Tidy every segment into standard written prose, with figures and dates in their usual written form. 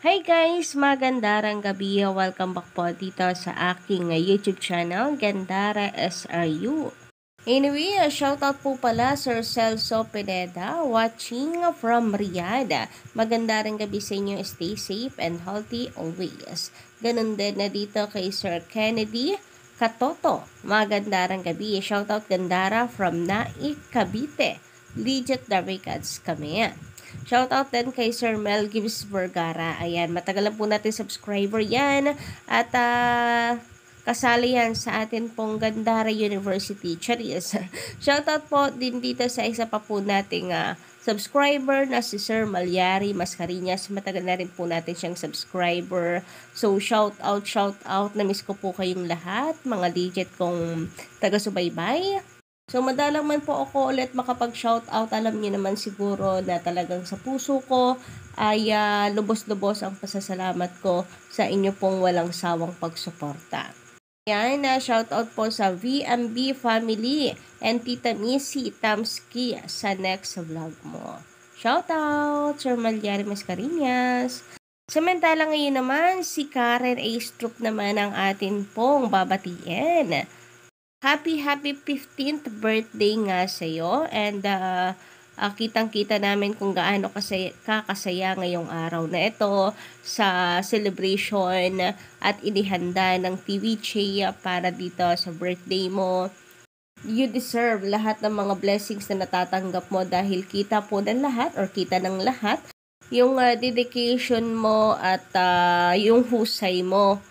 Hi guys! Magandang gabi. Welcome back po dito sa aking YouTube channel, Gandara SRU. Anyway, shoutout po pala Sir Celso Pineda, watching from Riyadh. Magandang gabi sa inyo. Stay safe and healthy always. Ganun din na dito kay Sir Kennedy Katoto. Magandang gabi. Shoutout Gandara from Naik, Cavite. Legit the records kami. Shoutout din kay Sir Mel Gibbs Vergara. Ayan, matagal lang po natin subscriber yan. At kasali yan sa atin pong Gandara University. Charis. Shoutout po din dito sa isa pa po nating subscriber na si Sir Malyari Mascareñas. Matagal na rin po natin siyang subscriber. So, shoutout. Namiss ko po kayong lahat. Mga legit kong taga-subaybay. So, madalang man po ako ulit makapag-shoutout. Alam niyo naman siguro na talagang sa puso ko ay lubos-lubos ang pasasalamat ko sa inyo pong walang sawang pagsuporta. Ayan, shoutout po sa VMB family and Tita Missy Tamski sa next vlog mo. Shoutout, Sir Malyari Mascareñas. Samantala ngayon naman, si Karen A. Struck naman ang atin pong babatiin. Happy 15th birthday nga sa'yo and kitang-kita namin kung gaano kakasaya ngayong araw na ito sa celebration at inihanda ng TVJ para dito sa birthday mo. You deserve lahat ng mga blessings na natatanggap mo dahil kita po ng lahat or kita ng lahat yung dedication mo at yung husay mo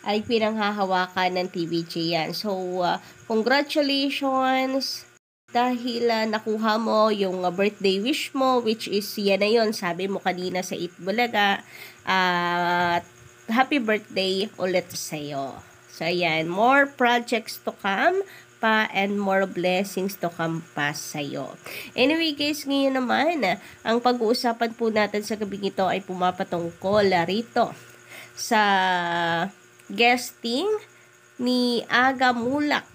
ay pinanghahawakan ng TVJ yan. So, congratulations dahil nakuha mo yung birthday wish mo, which is yan na yun, sabi mo kanina sa Itbulaga. Happy birthday ulit sa'yo. So, ayan, more projects to come pa and more blessings to come pa sa'yo. Anyway guys, ngayon naman, ang pag-uusapan po natin sa gabing ito ay pumapatungkol rito sa guesting ni Aga Mulak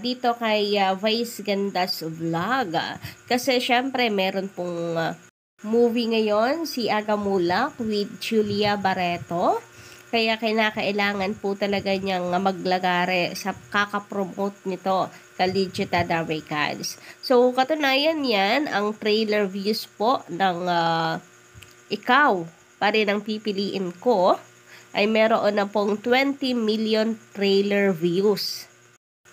dito kay Vice Ganda's vlog. Kasi syempre meron pong movie ngayon si Aga Mulak with Julia Barreto. Kaya kinakailangan po talaga niyang maglagare sa kakapromote nito ka-legit Records. So katunayan yan, ang trailer views po ng Ikaw pa rin ang pipiliin ko ay meron na pong 20 million trailer views.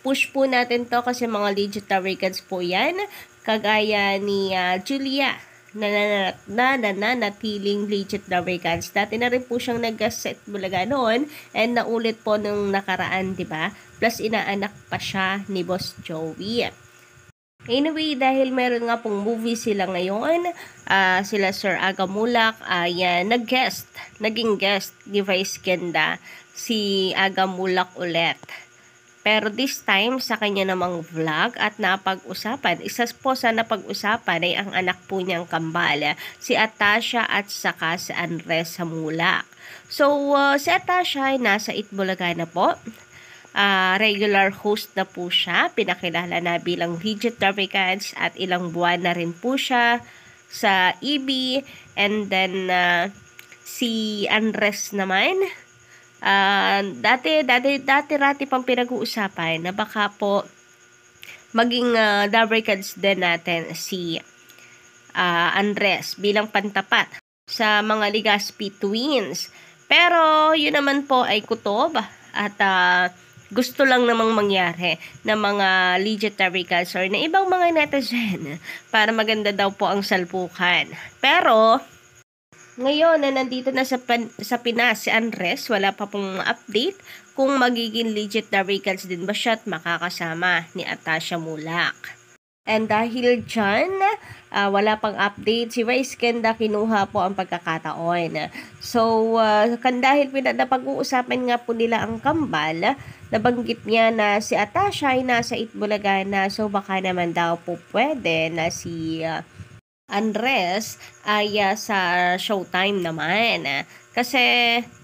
Push po natin to kasi mga legit records po yan. Kagaya ni Julia na nanatiling legit records. Dati na rin po siyang nag-guest sa Itbulaga noon and naulit po nung nakaraan, di ba? Plus inaanak pa siya ni Boss Joey. Anyway, dahil meron nga pong movie sila ngayon, sila Sir Aga Mulak, naging guest ni Vice Ganda, si Aga Mulak ulit. Pero this time, sa kanya namang vlog at napag-usapan, isa po sa napag-usapan ay ang anak po niyang kambal, si Atasha at saka si Andres Mulak. So, si Atasha ay nasa Itbulaga na po. Regular host na po siya. Pinakilala na bilang legit Records at ilang buwan na rin po siya sa EB. And then, si Andres naman, dati pang pinag-uusapan na baka po maging Records din natin si Andres bilang pantapat sa mga Ligaspi Twins. Pero, yun naman po ay kutob at gusto lang namang mangyari ng mga legit Records or na ibang mga netizen para maganda daw po ang salpukan. Pero, ngayon na nandito na sa Pinas si Andres, wala pa pong update kung magiging legit Records din ba siya at makakasama ni Atasha Mulak. And dahil dyan, wala pang update, si Vice Ganda kinuha po ang pagkakataon. So, dahil napag-uusapan nga po nila ang kambal, nabanggit niya na si Atasha ay nasa Itbulaga na, so baka naman daw po pwede na si Andres ay sa Showtime naman. Kasi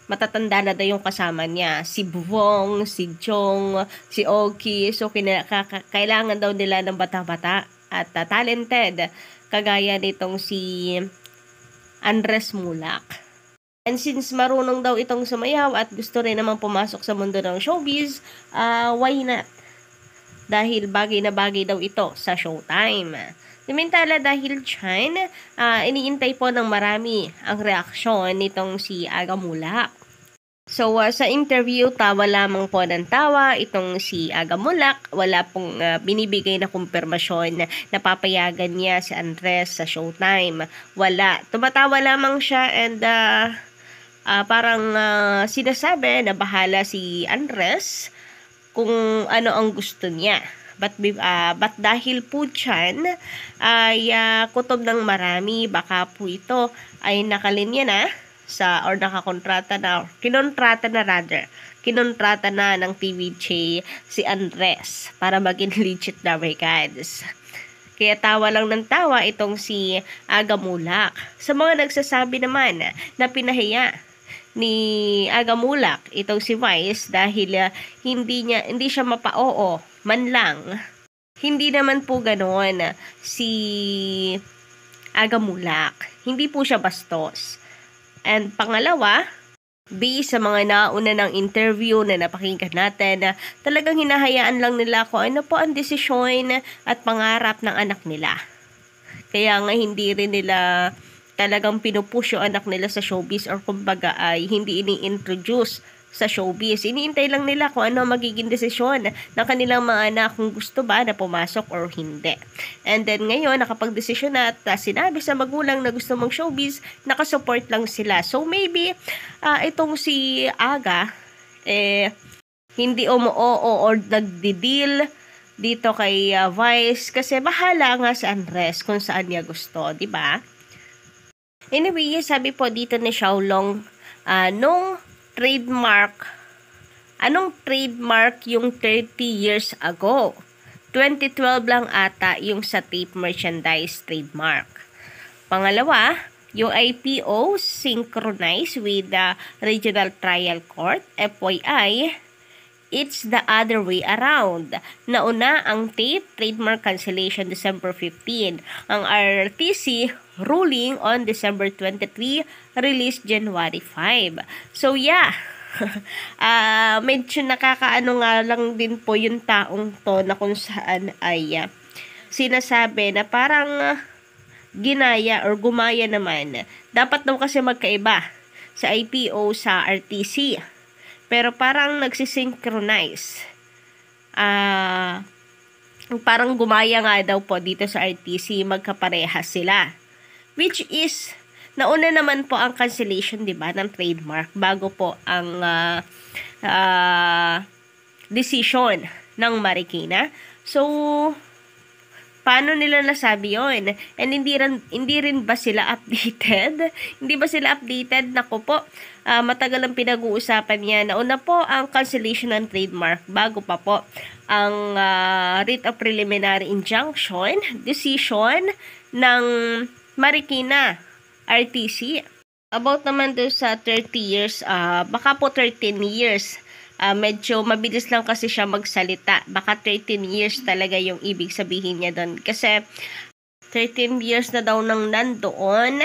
matatanda na daw yung kasama niya. Si Buvong, si Jong, si Oki. So, kailangan daw nila ng bata-bata at talented. Kagaya nitong si Andres Mulak. And since marunong daw itong sumayaw at gusto rin naman pumasok sa mundo ng showbiz, why not? Dahil bagay na bagay daw ito sa Showtime. Samantala dahil dyan, iniintay po ng marami ang reaksyon nitong si Aga Mulak. So, sa interview, tawa lamang po ng tawa itong si Aga Mulak. Wala pong binibigay na kumpirmasyon na papayagan niya si Andres sa Showtime. Wala. Tumatawa lamang siya and parang sinasabi na bahala si Andres kung ano ang gusto niya. But dahil po dyan ay kutob ng marami, baka po ito ay nakalinya na or nakakontrata na, kinontrata na ng TVJ si Andres para maging legit na regards. Kaya tawa lang ng tawa itong si Aga Mulak. Sa mga nagsasabi naman na pinahiya ni Aga Mulak itong si Vice dahil hindi siya mapa-oo man lang. Hindi naman po ganoon si Aga Mulak. Hindi po siya bastos. And pangalawa, based sa mga nauna ng interview na napakinggan natin, talagang hinahayaan lang nila kung ano po ang desisyon at pangarap ng anak nila. Kaya nga hindi rin nila talagang pinupush yung anak nila sa showbiz or kumbaga ay hindi ini-introduce sa showbiz. Iniintay lang nila kung ano magiging desisyon ng kanilang mga anak kung gusto ba na pumasok or hindi. And then ngayon, nakapag-desisyon na at sinabi sa magulang na gusto mong showbiz, nakasupport lang sila. So maybe, itong si Aga, hindi umuoo or nagdi-deal dito kay Vice kasi bahala nga sa Andres kung saan niya gusto, di ba? Anyway, sabi po dito ni Xiaolong, anong trademark yung 30 years ago? 2012 lang ata yung sa tape merchandise trademark. Pangalawa, yung IPO synchronized with the Regional Trial Court. FYI, it's the other way around. Nauna ang tape trademark cancellation December 15. Ang RTC ruling on December 23, released January 5. So yeah, medyo nakakaano nga lang din po yung taong to na kung saan ay sinasabi na parang ginaya or gumaya naman. Dapat daw kasi magkaiba sa IPO sa RTC. Pero parang nagsisynchronize. Parang gumaya nga daw po dito sa RTC, magkapareha sila. Which is, nauna naman po ang cancellation, di ba, ng trademark bago po ang decision ng Marikina. So, paano nila nasabi yun? And hindi rin ba sila updated? Hindi ba sila updated? Naku po, matagal ang pinag-uusapan niya. Nauna po ang cancellation ng trademark bago pa po ang writ of preliminary injunction decision ng Marikina RTC. About naman doon sa 30 years, baka po 13 years. Medyo mabilis lang kasi siya magsalita. Baka 13 years talaga yung ibig sabihin niya doon. Kasi 13 years na daw nang nandoon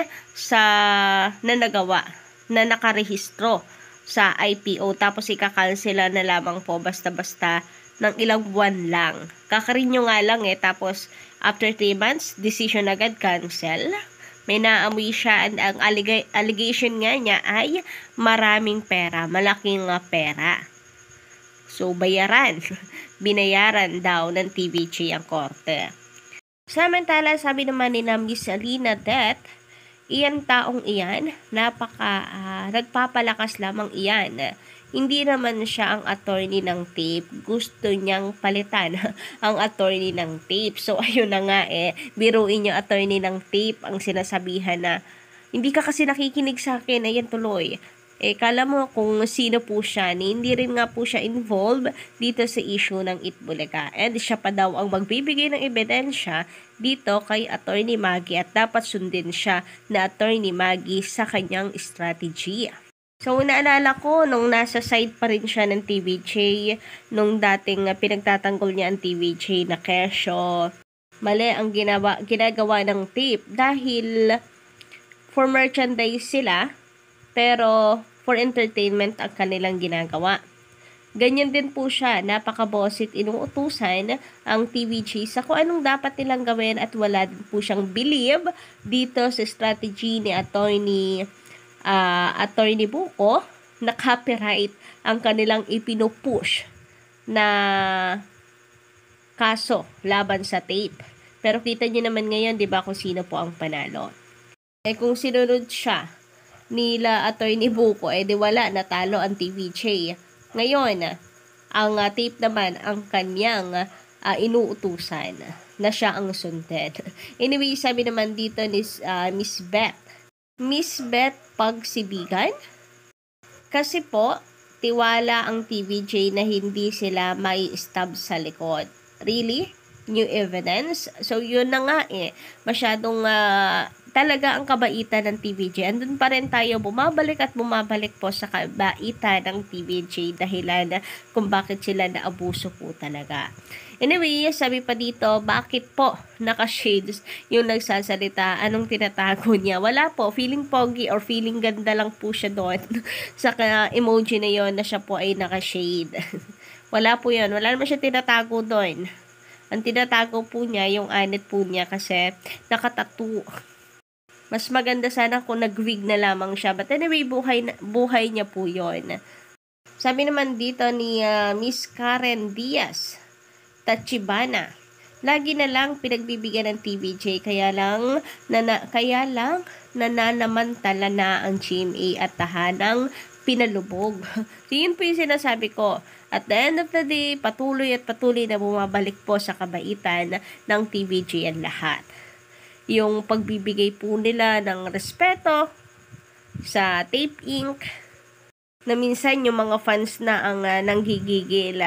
na nagawa, na nakarehistro sa IPO. Tapos ikakansela na lamang po basta-basta ng ilang buwan lang. Kakarinyo nga lang tapos after 3 months, decision agad cancel. May naamoy siya and ang allegation nga niya ay maraming pera, malaking pera. So, binayaran daw ng TVJ ang korte. Samantala, sabi naman ni Miss Alina that iyan taong iyan, nagpapalakas lamang iyan. Hindi naman siya ang attorney ng tape. Gusto niyang palitan ang attorney ng tape. So, ayun na nga biruin yung attorney ng tape ang sinasabihan na hindi ka kasi nakikinig sa akin. Ayan tuloy. Kala mo kung sino po siya. Hindi rin nga po siya involved dito sa issue ng Itbulaga. And siya pa daw ang magbibigay ng ebidensya dito kay Attorney Maggie at dapat sundin siya na Attorney Maggie sa kanyang strategy. So, naalala ko, nung nasa side pa rin siya ng TVJ, nung dating pinagtatanggol niya ang TVJ na kesyo, mali ang ginagawa ng tape dahil for merchandise sila, pero for entertainment ang kanilang ginagawa. Ganyan din po siya, napaka-bosit, inuutusan ang TVJ sa kung anong dapat nilang gawin at wala din po siyang believe dito sa strategy ni Attorney Buko na copyright ang kanilang ipinupush na kaso laban sa tape. Pero kita niyo naman ngayon, di ba, kung sino po ang panalo. Kung sinunod siya nila Attorney Buko, di wala, natalo ang TVJ. Ngayon, ang tape naman ang kanyang inuutusan na siya ang sundin. Anyway, sabi naman dito ni Miss Beth. Miss Beth Pagsibigan? Kasi po, tiwala ang TVJ na hindi sila may stab sa likod. Really? New evidence? So, yun na nga masyadong talaga ang kabaitan ng TVJ. Andun pa rin tayo bumabalik at bumabalik po sa kabaitan ng TVJ dahilan kung bakit sila naabuso po talaga. Anyway, sabi pa dito, bakit po naka-shades yung nagsasalita? Anong tinatago niya? Wala po. Feeling pogi or feeling ganda lang po siya doon sa emoji na yon na siya po ay naka-shade. Wala po yun. Wala naman siya tinatago doon. Ang tinatago po niya, yung anit po niya kasi nakatattoo. Mas maganda sana kung nag-wig na lamang siya. But anyway, buhay niya po yon. Sabi naman dito ni Miss Karen Diaz, Tachibana, lagi na lang pinagbibigyan ng TVJ, kaya lang nananamantala na ang GMA at tahanang pinalubog. So, yun po yung sinasabi ko. At the end of the day, patuloy na bumabalik po sa kabaitan ng TVJ ang lahat. Yung pagbibigay po nila ng respeto sa Tape Inc. na minsan yung mga fans na ang nanggigigil,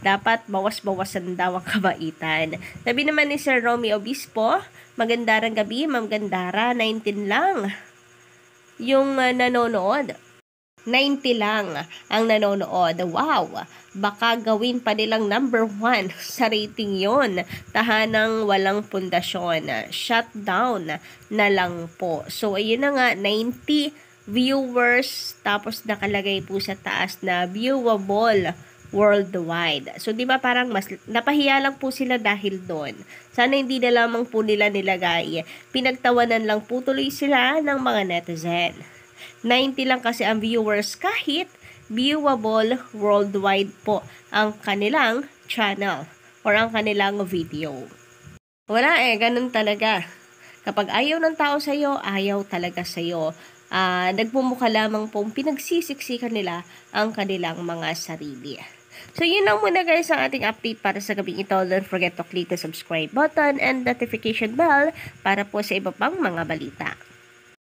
dapat bawas-bawasan daw ang kabaitan. Sabi naman ni Sir Romy Obispo, magandarang gabi, Ma'am Gandara, 19 lang yung nanonood. 90 lang ang nanonood. Wow! Baka gawin pa nilang number 1 sa rating yon. Tahanang walang pundasyon. Shutdown na lang po. So, ayun na nga, 90 viewers. Tapos nakalagay po sa taas na viewable worldwide. So, di ba parang mas napahiya lang po sila dahil doon. Sana hindi na lamang po nila nilagay. Pinagtawanan lang po tuloy sila ng mga netizen. 90 lang kasi ang viewers kahit viewable worldwide po ang kanilang channel or ang kanilang video. Wala ganun talaga. Kapag ayaw ng tao sa'yo, ayaw talaga sa'yo. Nagmumukha lamang pong pinagsisiksikan nila ang kanilang mga sarili. So, yun lang muna guys ang ating update para sa gabing ito. Don't forget to click the subscribe button and notification bell para po sa iba pang mga balita.